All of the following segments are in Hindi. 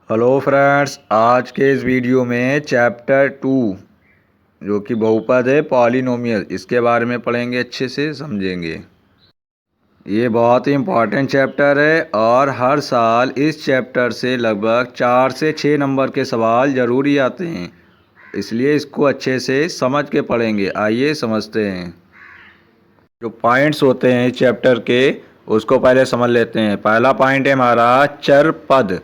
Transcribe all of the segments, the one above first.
हेलो फ्रेंड्स, आज के इस वीडियो में चैप्टर 2 जो कि बहुपद है पॉलिनोमियल, इसके बारे में पढ़ेंगे, अच्छे से समझेंगे। ये बहुत ही इम्पॉर्टेंट चैप्टर है और हर साल इस चैप्टर से लगभग 4 से 6 नंबर के सवाल ज़रूर ही आते हैं, इसलिए इसको अच्छे से समझ के पढ़ेंगे। आइए समझते हैं। जो पॉइंट्स होते हैं इस चैप्टर के उसको पहले समझ लेते हैं। पहला पॉइंट है हमारा चर पद।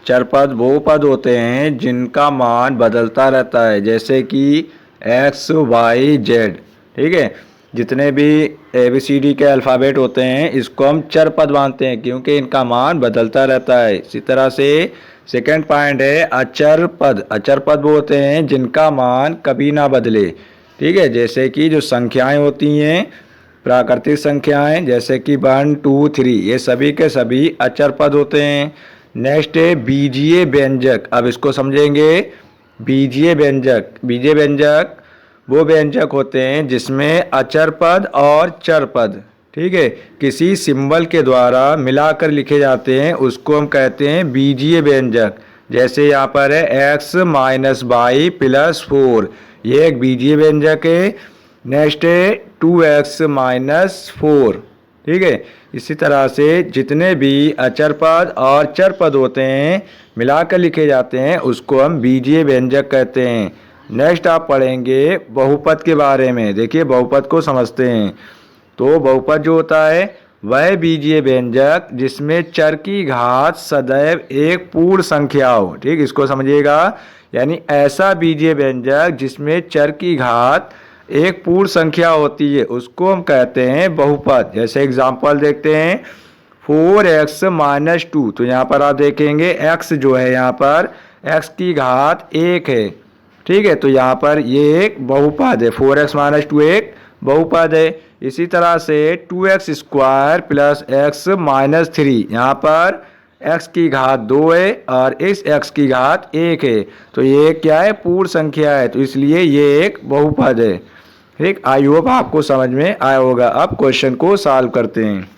चर पद वो पद होते हैं जिनका मान बदलता रहता है, जैसे कि एक्स वाई जेड। ठीक है, जितने भी ABCD के अल्फ़ाबेट होते हैं इसको हम चर पद मानते हैं क्योंकि इनका मान बदलता रहता है। इसी तरह से सेकंड पॉइंट है अचर पद। अचर पद वो होते हैं जिनका मान कभी ना बदले। ठीक है, जैसे कि जो संख्याएं होती हैं, प्राकृतिक संख्याएं, जैसे कि 1 2 3, ये सभी के सभी अचर पद होते हैं। नेक्स्ट है बीजीय व्यंजक। अब इसको समझेंगे। बीजीय व्यंजक, बीजीय व्यंजक वो व्यंजक होते हैं जिसमें अचर पद और चर पद, ठीक है, किसी सिंबल के द्वारा मिलाकर लिखे जाते हैं, उसको हम कहते हैं बीजीय व्यंजक। जैसे यहाँ पर है x माइनस वाई प्लस 4, ये एक बीजीय व्यंजक है। नेक्स्ट है 2x माइनस 4। ठीक है, इसी तरह से जितने भी अचर पद और चर पद होते हैं मिलाकर लिखे जाते हैं उसको हम बीजीय व्यंजक कहते हैं। नेक्स्ट आप पढ़ेंगे बहुपद के बारे में। देखिए बहुपद को समझते हैं। तो बहुपद जो होता है वह बीजीय व्यंजक जिसमें चर की घात सदैव एक पूर्ण संख्या हो। ठीक, इसको समझिएगा। यानी ऐसा बीजीय व्यंजक जिसमें चर की घात एक पूर्ण संख्या होती है उसको हम कहते हैं बहुपद। जैसे एग्जांपल देखते हैं 4x माइनस 2। तो यहाँ पर आप देखेंगे x जो है यहाँ पर x की घात 1 है। ठीक है, तो यहाँ पर ये एक बहुपद है। 4x माइनस 2 एक बहुपद है। इसी तरह से 2x square plus x minus 3, यहाँ पर x की घात 2 है और इस x की घात 1 है, तो ये क्या है, पूर्ण संख्या है, तो इसलिए ये एक बहुपद है। ठीक, आई होप आपको समझ में आया होगा। अब क्वेश्चन को सॉल्व करते हैं।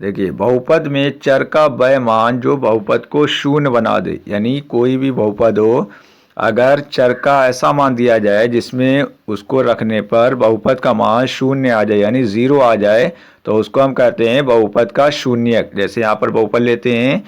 देखिए बहुपद में चर का वह मान जो बहुपद को शून्य बना दे। यानी कोई भी बहुपद हो, अगर चर का ऐसा मान दिया जाए जिसमें उसको रखने पर बहुपद का मान शून्य आ जाए, यानी 0 आ जाए, तो उसको हम कहते हैं बहुपद का शून्यक। जैसे यहाँ पर बहुपद लेते हैं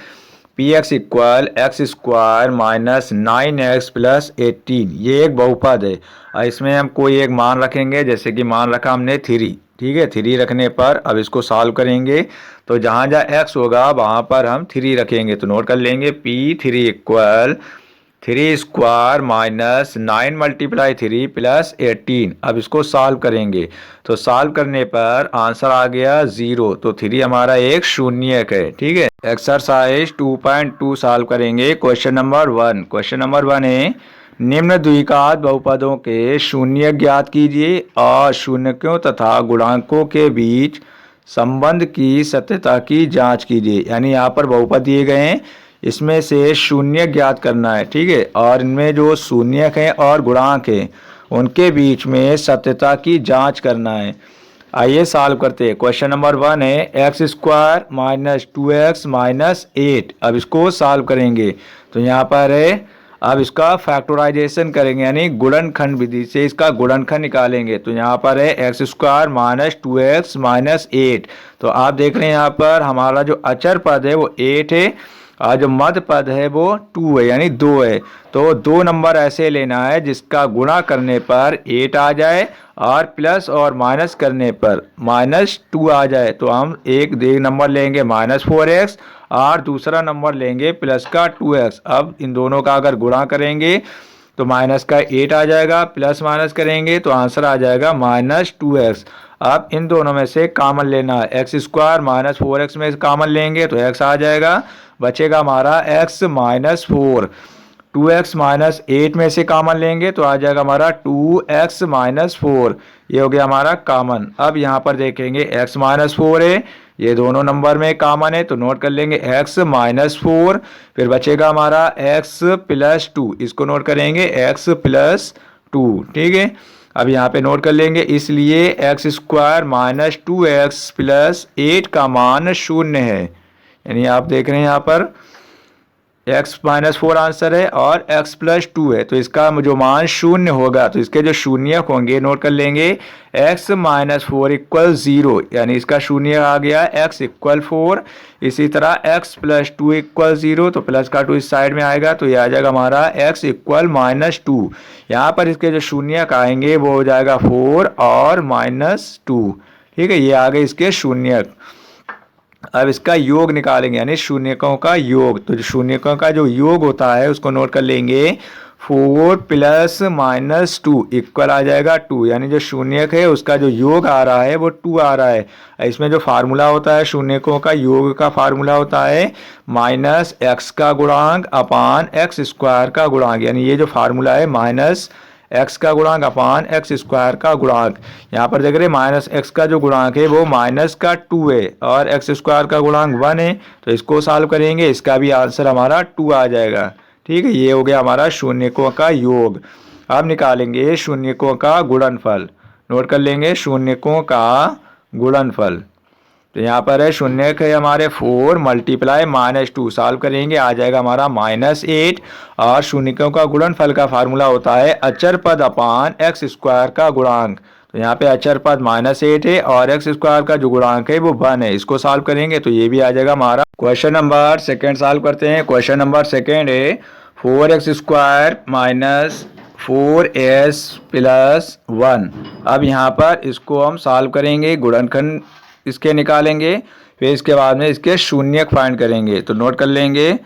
px equal x square minus 9x plus 18, ये एक बहुपद है। और इसमें हम कोई एक मान रखेंगे, जैसे कि मान रखा हमने 3। ठीक है, 3 रखने पर अब इसको सॉल्व करेंगे तो जहाँ जहाँ x होगा वहाँ पर हम 3 रखेंगे। तो नोट कर लेंगे p3 equal 3 square minus 9 multiply 3 plus 18। अब इसको सॉल्व करेंगे तो सॉल्व करने पर आंसर आ गया 0, तो 3 हमारा एक शून्यक है। ठीक है, एक्सरसाइज 2.2 सॉल्व करेंगे। Question number 1। क्वेश्चन नंबर 1 है निम्न द्विघात बहुपदों के शून्य ज्ञात कीजिए और शून्यकों तथा गुणांकों के बीच संबंध की सत्यता की जांच कीजिए। यानी यहाँ पर बहुपद दिए गए हैं, इसमें से शून्य ज्ञात करना है। ठीक है, और इनमें जो शून्यक हैं और गुणांक हैं उनके बीच में सत्यता की जांच करना है। आइए सॉल्व करते हैं। क्वेश्चन नंबर 1 है x square minus 2x minus 8। अब इसको सॉल्व करेंगे तो यहाँ पर है, अब इसका फैक्टराइजेशन करेंगे, यानी गुणनखंड विधि से इसका गुणनखंड निकालेंगे। तो यहाँ पर है x square minus 2x minus 8। तो आप देख रहे हैं यहाँ पर हमारा जो अचर पद है वो 8 है और जो मध्य पद है वो 2 है, यानी 2 है। तो 2 नंबर ऐसे लेना है जिसका गुणा करने पर 8 आ जाए और प्लस और माइनस करने पर -2 आ जाए। तो हम एक नंबर लेंगे -4x और दूसरा नंबर लेंगे प्लस का 2x। अब इन दोनों का अगर गुणा करेंगे तो माइनस का 8 आ जाएगा, प्लस माइनस करेंगे तो आंसर आ जाएगा -2x। अब इन दोनों में से कॉमन लेना है, एक्स स्क्वायर माइनस 4x में कॉमन लेंगे तो x आ जाएगा, बचेगा हमारा x माइनस 4। 2x माइनस 8 में से कॉमन लेंगे तो आ जाएगा हमारा 2x माइनस 4, ये हो गया हमारा कॉमन। अब यहाँ पर देखेंगे x माइनस 4 है, ये दोनों नंबर में कॉमन है, तो नोट कर लेंगे x माइनस 4। फिर बचेगा हमारा x प्लस 2, इसको नोट करेंगे x प्लस 2। ठीक है, अब यहाँ पे नोट कर लेंगे, इसलिए x square minus 2x plus 8 का मान शून्य है। यानी आप देख रहे हैं यहाँ पर x-4 आंसर है और x+2 है, तो इसका जो मान शून्य होगा तो इसके जो शून्यक होंगे नोट कर लेंगे। x-4 इक्वल 0, यानी इसका शून्य आ गया x इक्वल 4। इसी तरह x+2 इक्वल 0, तो प्लस का 2 इस साइड में आएगा तो ये आ जाएगा हमारा x इक्वल -2। यहाँ पर इसके जो शून्यक आएंगे वो हो जाएगा 4 और -2। ठीक है, ये आ गए इसके शून्यक। अब इसका योग निकालेंगे, यानी शून्यकों का योग। तो शून्यकों का जो योग होता है उसको नोट कर लेंगे। 4 + -2 इक्वल आ जाएगा 2, यानी जो शून्यक है उसका जो योग आ रहा है वो 2 आ रहा है। इसमें जो फार्मूला होता है शून्यकों का योग का फार्मूला होता है -x का गुणांक अपान x² का गुणांक, यानी ये जो फार्मूला है -x का गुणांक अपान x² का गुणांक। यहाँ पर देख रहे -x का जो गुणांक है वो -2 है और x² का गुणांक 1 है, तो इसको सॉल्व करेंगे, इसका भी आंसर हमारा 2 आ जाएगा। ठीक है, ये हो गया हमारा शून्यकों का योग। अब निकालेंगे शून्यकों का गुणनफल। नोट कर लेंगे शून्यकों का गुणनफल। तो यहाँ पर है शून्यक है हमारे 4 × -2, सॉल्व करेंगे आ जाएगा हमारा -8। और शून्यकों का गुणनफल का फार्मूला होता है अचर पद अपान x² का गुणांक। तो यहाँ पे अचर पद -8 है और x² का जो गुणांक है वो 1 है, इसको सॉल्व करेंगे तो ये भी आ जाएगा हमारा। क्वेश्चन नंबर सेकेंड सॉल्व करते हैं। क्वेश्चन नंबर सेकेंड है 4x² - 4s + 1। अब यहाँ पर इसको हम सॉल्व करेंगे, गुणनखंड इसके निकालेंगे, फिर इसके बाद में इसके शून्यक फाइंड करेंगे। तो नोट कर लेंगे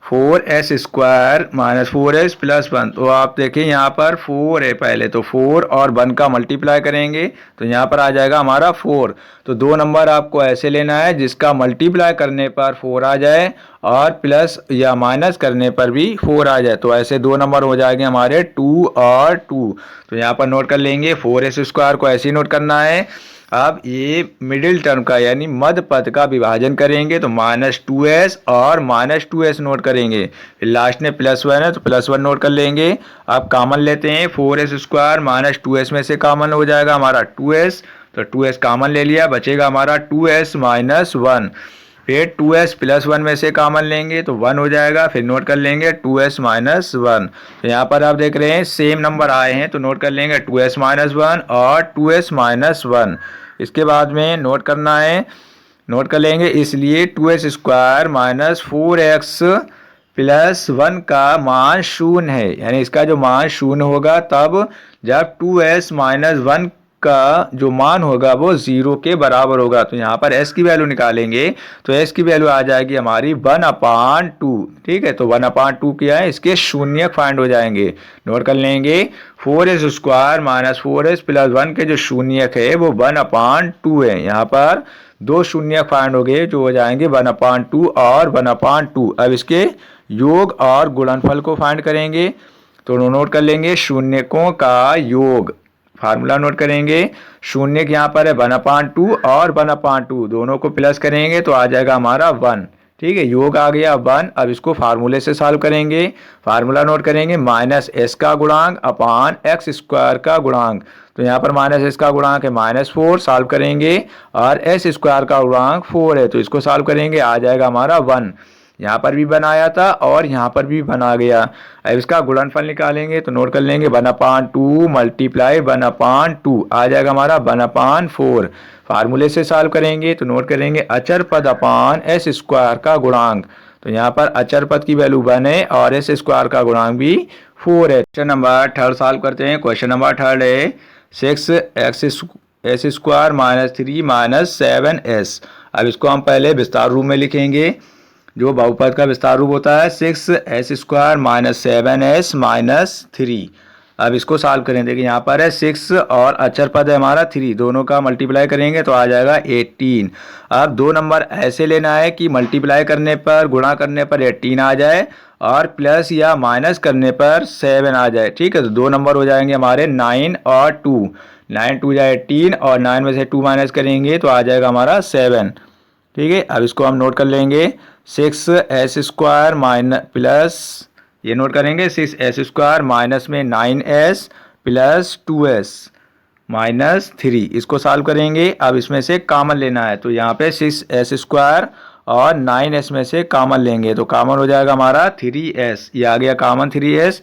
4s² - 4s + 1। तो आप देखिए यहाँ पर 4 है पहले, तो 4 और 1 का मल्टीप्लाई करेंगे तो यहाँ पर आ जाएगा हमारा 4। तो 2 नंबर आपको ऐसे लेना है जिसका मल्टीप्लाई करने पर 4 आ जाए और प्लस या माइनस करने पर भी 4 आ जाए। तो ऐसे 2 नंबर हो जाएंगे हमारे 2 और 2। तो यहाँ पर नोट कर लेंगे 4s² को ऐसे ही नोट करना है। अब ये मिडिल टर्म का यानी मध्य पद का विभाजन करेंगे तो -2s और -2s नोट करेंगे, फिर लास्ट में +1 है तो +1 नोट कर लेंगे। अब कॉमन लेते हैं, 4s² - 2s में से कॉमन हो जाएगा हमारा 2s, तो 2s कॉमन ले लिया, बचेगा हमारा 2s - 1। फिर 2s + 1 में से कॉमन लेंगे तो 1 हो जाएगा, फिर नोट कर लेंगे 2s - 1। तो यहाँ पर आप देख रहे हैं सेम नंबर आए हैं तो नोट कर लेंगे 2s - 1 और 2s - 1। इसके बाद में नोट करना है, नोट कर लेंगे इसलिए 2s² - 4x + 1 का मान 0 है, यानी इसका जो मान 0 होगा तब जब 2s - 1 का जो मान होगा वो 0 के बराबर होगा। तो यहाँ पर s की वैल्यू निकालेंगे तो s की वैल्यू आ जाएगी हमारी 1/2। ठीक है, तो 1/2 क्या है, इसके शून्यक फाइंड हो जाएंगे। नोट कर लेंगे 4s² - 4s + 1 के जो शून्यक है वो 1/2 है। यहाँ पर 2 शून्यक फाइंड हो गए जो हो जाएंगे 1/2 और 1/2। अब इसके योग और गुणनफल को फाइंड करेंगे तो नोट कर लेंगे शून्यकों का योग। फार्मूला नोट करेंगे, शून्यक यहाँ पर है 1/2 और 1/2, दोनों को प्लस करेंगे तो आ जाएगा हमारा 1। ठीक है, योग आ गया 1। अब इसको फार्मूले से सॉल्व करेंगे। फार्मूला नोट करेंगे -s का गुणांक अपान x² का गुणांक। तो यहाँ पर -s का गुणांक है -4, सॉल्व करेंगे और s² का गुणांक 4 है तो इसको सॉल्व करेंगे आ जाएगा हमारा 1। यहाँ पर भी बनाया था और यहाँ पर भी बना गया। अब इसका गुणनफल निकालेंगे तो नोट कर लेंगे 1/2 × 1/2 आ जाएगा हमारा 1/4। फार्मूले से सॉल्व करेंगे तो नोट करेंगे अचर पद अपान s² का गुणांक। तो यहाँ पर अचर पद की वैल्यू 1 है और s² का गुणांक भी 4 है। क्वेश्चन नंबर थर्ड सॉल्व करते हैं। क्वेश्चन नंबर थर्ड है 6x² - 3 - 7s। अब इसको हम पहले विस्तार रूप में लिखेंगे। जो बहुपद का विस्तार रूप होता है 6s² - 7s - 3। अब इसको सॉल्व करें, देखिए यहाँ पर है 6 और अचर पद है हमारा 3, दोनों का मल्टीप्लाई करेंगे तो आ जाएगा 18। अब 2 नंबर ऐसे लेना है कि मल्टीप्लाई करने पर गुणा करने पर 18 आ जाए और प्लस या माइनस करने पर 7 आ जाए। ठीक है, तो 2 नंबर हो जाएंगे हमारे 9 और 2। 9 2 जाए 18 और 9 में से 2 माइनस करेंगे तो आ जाएगा हमारा 7। ठीक है, अब इसको हम नोट कर लेंगे 6s² प्लस ये नोट करेंगे 6s² माइनस में 9s + 2s - 3, इसको सॉल्व करेंगे। अब इसमें से कॉमन लेना है तो यहाँ पे 6s² और 9s में से कॉमन लेंगे तो कॉमन हो जाएगा हमारा 3s, ये आ गया कॉमन 3s,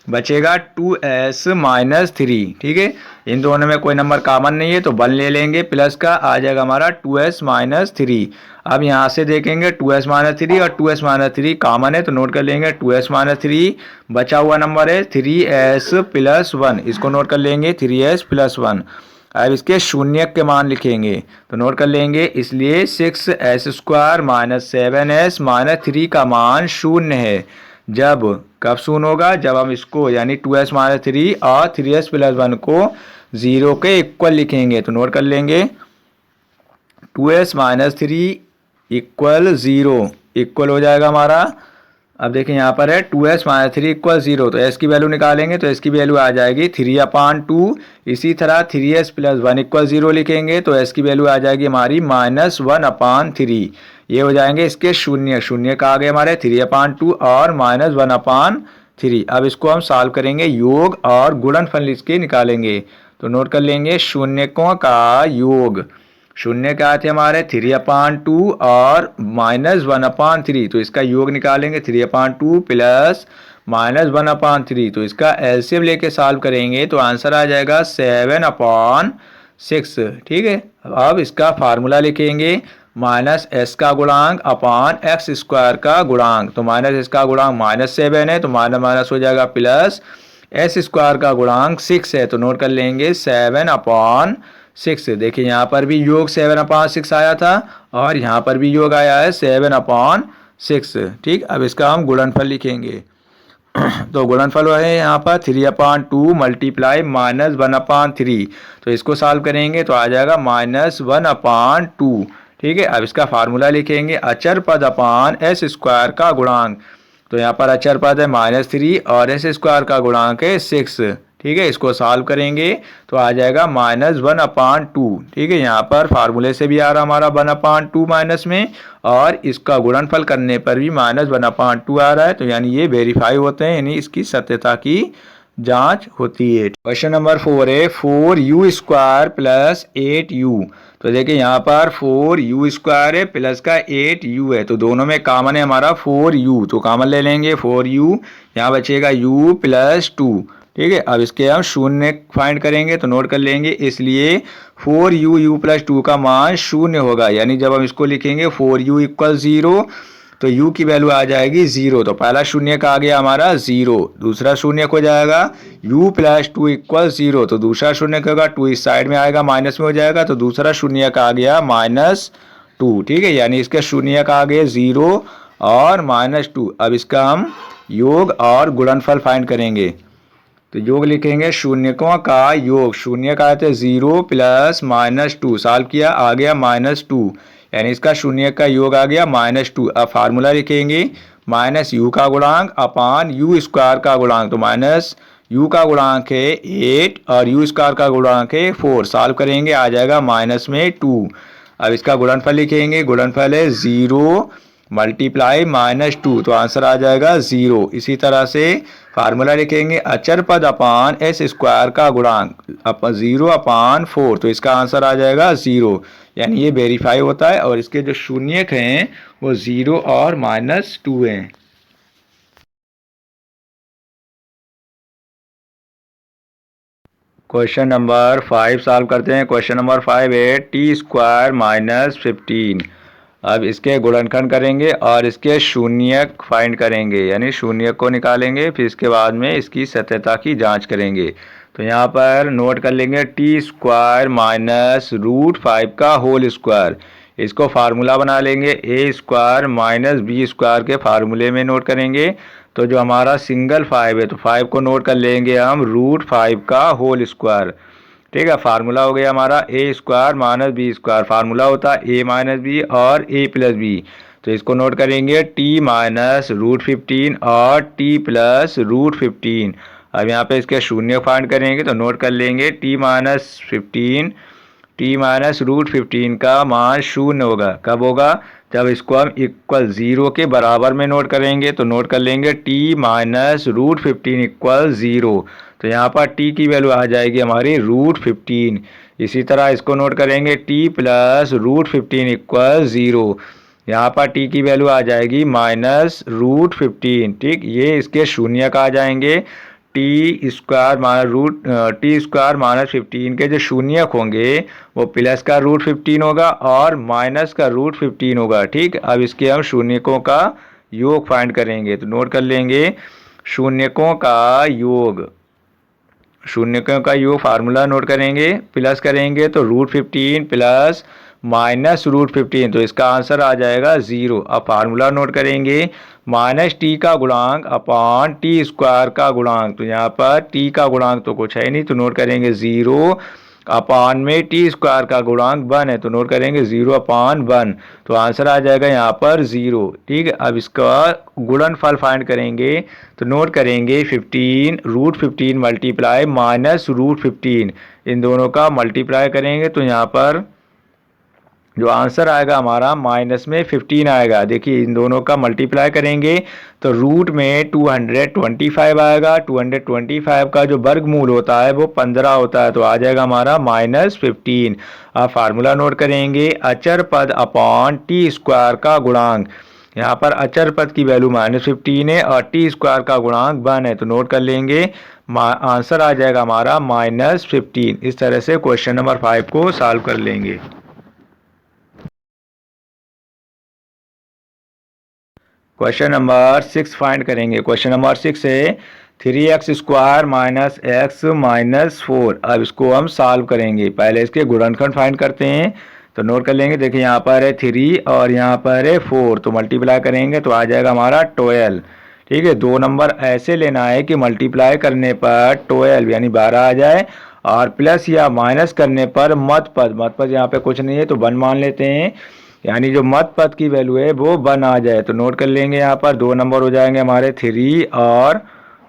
बचेगा 2s माइनस 3। ठीक है, इन दोनों में कोई नंबर कॉमन नहीं है तो 1 ले लेंगे प्लस का, आ जाएगा हमारा 2s माइनस 3। अब यहाँ से देखेंगे 2s माइनस 3 और 2s माइनस 3 कॉमन है तो नोट कर लेंगे 2s माइनस 3, बचा हुआ नंबर है 3s प्लस 1, इसको नोट कर लेंगे 3s प्लस 1। अब इसके शून्य के मान लिखेंगे तो नोट कर लेंगे, इसलिए 6s² माइनस 7s माइनस 3 का मान शून्य है। जब कब शून्य होगा, जब हम इसको यानी 2s माइनस 3 और 3s प्लस 1 को 0 के इक्वल लिखेंगे तो नोट कर लेंगे 2s माइनस 3 इक्वल 0, इक्वल हो जाएगा हमारा। अब देखें यहाँ पर है 2s माइनस 3 इक्वल 0, तो s की वैल्यू निकालेंगे तो s की वैल्यू आ जाएगी 3/2। इसी तरह 3s प्लस 1 इक्वल 0 लिखेंगे तो s की वैल्यू आ जाएगी हमारी -1/3। ये हो जाएंगे इसके शून्य, शून्य का आ गए हमारे 3/2 और -1/3। अब इसको हम सॉल्व करेंगे, योग और गुणनफल इसके निकालेंगे तो नोट कर लेंगे शून्यकों का योग। शून्य क्या थे हमारे 3/2 और -1/3, तो इसका योग निकालेंगे 3/2 प्लस -1/3, तो इसका एलसीएम लेके सॉल्व करेंगे तो आंसर आ जाएगा 7/6। ठीक है, अब इसका फार्मूला लिखेंगे माइनस एस का गुणांक अपान एक्स स्क्वायर का गुणांक, तो माइनस एस का गुणांक -7 है तो माइनस माइनस हो जाएगा प्लस, एस स्क्वायर का गुणांक 6 है तो नोट कर लेंगे 7/6। देखिए यहाँ पर भी योग 7/6 आया था और यहाँ पर भी योग आया है 7/6। ठीक, अब इसका हम गुणनफल लिखेंगे तो गुणनफल है यहाँ पर 3/2 मल्टीप्लाई -1/3, तो इसको सॉल्व करेंगे तो आ जाएगा -1/2। ठीक है, अब इसका फार्मूला लिखेंगे अचर पद अपान एस स्क्वायर का गुणांक, तो यहाँ पर अचर पद है -3 और एस स्क्वायर का गुणांक है 6। ठीक है, इसको सॉल्व करेंगे तो आ जाएगा -1/2। ठीक है, यहाँ पर फार्मूले से भी आ रहा हमारा 1/2 माइनस में, और इसका गुणनफल करने पर भी -1/2 आ रहा है, तो यानी ये वेरीफाई होते हैं, यानी इसकी सत्यता की जांच होती है। क्वेश्चन नंबर 4 है 4u² प्लस 8u, तो देखिए यहाँ पर 4u² है प्लस का 8u है, तो दोनों में कॉमन है हमारा 4u, तो कॉमन ले लेंगे 4u, यहाँ बचेगा u प्लस 2। ठीक है, अब इसके हम शून्य फाइंड करेंगे तो नोट कर लेंगे, इसलिए 4u प्लस 2 का मान शून्य होगा, यानी जब हम इसको लिखेंगे 4u इक्वल 0 तो u की वैल्यू आ जाएगी 0, तो पहला शून्य का आ गया हमारा 0, दूसरा शून्य हो जाएगा u प्लस 2 इक्वल 0, तो दूसरा शून्य होगा 2 इस साइड में आएगा माइनस में हो जाएगा, तो दूसरा शून्य का आ गया -2। ठीक है, यानी इसके शून्य का आ गया 0 और -2। अब इसका हम योग और गुणनफल फाइंड करेंगे तो योग लिखेंगे शून्यकों का योग, शून्य का आते 0 प्लस -2, सॉल्व किया आ गया -2, यानी इसका शून्य का योग आ गया -2। अब फार्मूला लिखेंगे माइनस यू का गुणांक अपान यू स्क्वायर का गुणांक, तो माइनस यू का गुणांक है 8 और यू स्क्वायर का गुणांक है 4, सॉल्व करेंगे आ जाएगा माइनस में 2। अब इसका गुणनफल लिखेंगे, गुणनफल है 0 मल्टीप्लाई -2, तो आंसर आ जाएगा 0। इसी तरह से फार्मूला लिखेंगे अचर पद अपान एस स्क्वायर का गुणांक 0/4, तो इसका आंसर आ जाएगा 0, यानी ये वेरीफाई होता है और इसके जो शून्यक हैं वो 0 और -2 हैं। क्वेश्चन नंबर 5 सॉल्व करते हैं। क्वेश्चन नंबर 5 है t² - 15। अब इसके गुणनखंड करेंगे और इसके शून्यक फाइंड करेंगे, यानी शून्यक को निकालेंगे, फिर इसके बाद में इसकी सत्यता की जांच करेंगे। तो यहाँ पर नोट कर लेंगे t² -√5 का होल स्क्वायर, इसको फार्मूला बना लेंगे a² - b² के फार्मूले में नोट करेंगे। तो जो हमारा सिंगल 5 है तो 5 को नोट कर लेंगे हम √5 का होल स्क्वायर। ठीक है, फार्मूला हो गया हमारा a² - b², फार्मूला होता है a - b और a + b, तो इसको नोट करेंगे t -√15 और t +√15। अब यहाँ पे इसके शून्य फाइंड करेंगे तो नोट कर लेंगे t -√15 का मान शून्य होगा, कब होगा, जब इसको हम इक्वल 0 के बराबर में नोट करेंगे, तो नोट कर लेंगे t -√15 इक्वल 0, तो यहाँ पर t की वैल्यू आ जाएगी हमारी √15। इसी तरह इसको नोट करेंगे t +√15 इक्वल 0, यहाँ पर टी की वैल्यू आ जाएगी -√15। ठीक, ये इसके शून्य का आ जाएंगे। टी स्क्वायर -15 के जो शून्यक होंगे वो प्लस का √15 होगा और माइनस का √15 होगा। ठीक, अब इसके हम शून्यकों का योग फाइंड करेंगे। तो नोट कर लेंगे शून्यकों का योग, शून्यकों का योग फार्मूला नोट करेंगे। प्लस करेंगे तो √15 प्लस -√15, तो इसका आंसर आ जाएगा 0। अब फार्मूला नोट करेंगे, -t का गुणांक अपॉन टी स्क्वायर का गुणांक। तो यहाँ पर t का गुणांक तो कुछ है नहीं, तो नोट करेंगे 0 अपॉन में टी स्क्वायर का गुणांक 1 है, तो नोट करेंगे 0/1। तो आंसर आ जाएगा यहाँ पर 0। ठीक है, अब इसका गुणनफल फाइंड करेंगे। तो नोट करेंगे 15√15 मल्टीप्लाई -√15, इन दोनों का मल्टीप्लाई करेंगे तो यहाँ पर जो आंसर आएगा हमारा माइनस में 15 आएगा। देखिए इन दोनों का मल्टीप्लाई करेंगे तो रूट में 225 आएगा। 225 का जो वर्गमूल होता है वो 15 होता है, तो आ जाएगा हमारा -15। अब फार्मूला नोट करेंगे, अचर पद अपॉन टी स्क्वायर का गुणांक। यहाँ पर अचर पद की वैल्यू -15 है और टी स्क्वायर का गुणांक 1 है, तो नोट कर लेंगे आंसर आ जाएगा हमारा -15। इस तरह से क्वेश्चन नंबर 5 को सॉल्व कर लेंगे। क्वेश्चन नंबर 6 फाइंड करेंगे। क्वेश्चन नंबर 6 है 3x² - x - 4। अब इसको हम सॉल्व करेंगे। पहले इसके गुणनखंड फाइंड करते हैं। तो नोट कर लेंगे, देखिए यहाँ पर है 3 और यहाँ पर है 4, तो मल्टीप्लाई करेंगे तो आ जाएगा हमारा 12। ठीक है, 2 नंबर ऐसे लेना है कि मल्टीप्लाई करने पर 12 यानी 12 आ जाए और प्लस या माइनस करने पर मत पद यहाँ पे कुछ नहीं है तो 1 मान लेते हैं, यानी जो मत पद की वैल्यू है वो 1 आ जाए। तो नोट कर लेंगे यहाँ पर 2 नंबर हो जाएंगे हमारे 3 और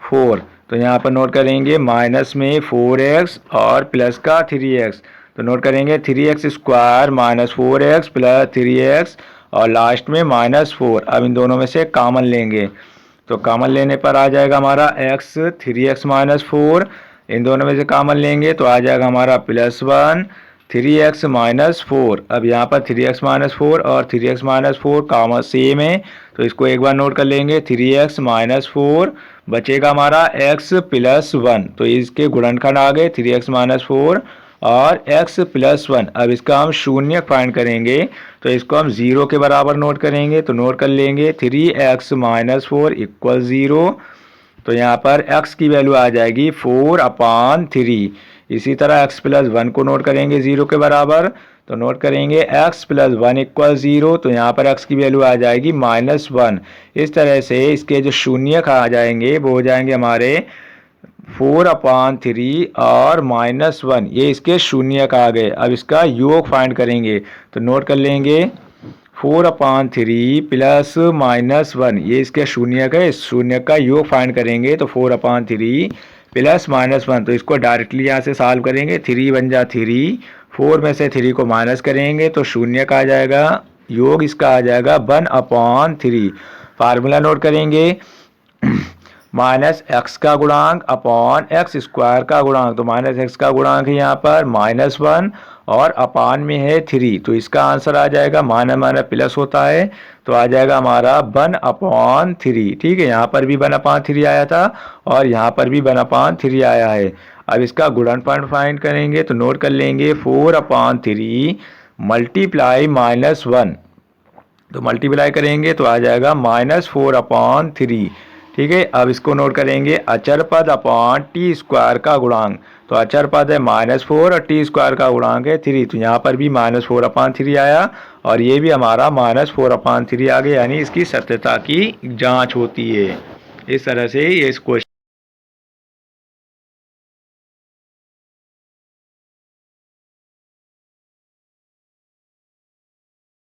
4। तो यहाँ पर नोट करेंगे माइनस में 4x और प्लस का 3x। तो नोट करेंगे 3x² - 4x प्लस 3x और लास्ट में -4। अब इन दोनों में से कॉमन लेंगे, तो कॉमन लेने पर आ जाएगा हमारा x 3x - 4। इन दोनों में से कॉमन लेंगे तो आ जाएगा हमारा +1 3x - 4। अब यहाँ पर 3x - 4 और 3x - 4 कॉमन सेम है, तो इसको एक बार नोट कर लेंगे। 3x - 4 बचेगा हमारा x + 1, तो इसके गुणनखंड आ गए 3x - 4 और x + 1। अब इसका हम शून्य फाइंड करेंगे, तो इसको हम 0 के बराबर नोट करेंगे। तो नोट कर लेंगे 3x - 4 = 0। तो यहाँ पर x की वैल्यू आ जाएगी 4/3। इसी तरह x + 1 को नोट करेंगे 0 के बराबर। तो नोट करेंगे x + 1 = 0, तो यहाँ पर x की वैल्यू आ जाएगी -1। इस तरह से इसके जो शून्य आ जाएंगे वो हो जाएंगे हमारे 4/3 और -1, ये इसके शून्य आ गए। अब इसका योग फाइंड करेंगे। तो नोट कर लेंगे 4/3 प्लस -1, ये इसके शून्य है, इस शून्य का योग फाइंड करेंगे। तो 4/3 प्लस -1, तो इसको डायरेक्टली यहाँ से सॉल्व करेंगे। 3 बन जा 3, 4 में से 3 को माइनस करेंगे तो शून्य का आ जाएगा, योग इसका आ जाएगा 1/3। फार्मूला नोट करेंगे -x का गुणांक अपॉन x² का गुणांक। तो -x का गुणांक है यहाँ पर -1 और अपान में है 3, तो इसका आंसर आ जाएगा माना प्लस होता है, तो आ जाएगा हमारा 1/3। ठीक है, यहाँ पर भी 1/3 आया था और यहाँ पर भी 1/3 आया है। अब इसका गुणनफल फाइंड करेंगे। तो नोट कर लेंगे 4/3 मल्टीप्लाई -1, तो मल्टीप्लाई करेंगे तो आ जाएगा -4/3। ठीक है, अब इसको नोट करेंगे अचर पद अपॉन टी स्क्वायर का गुणांक। तो अचर पद है -4 और टी स्क्वायर का गुणांक है 3, तो यहाँ पर भी -4/3 आया और ये भी हमारा -4/3 आ गया, यानी इसकी सत्यता की जांच होती है। इस तरह से ये इस क्वेश्चन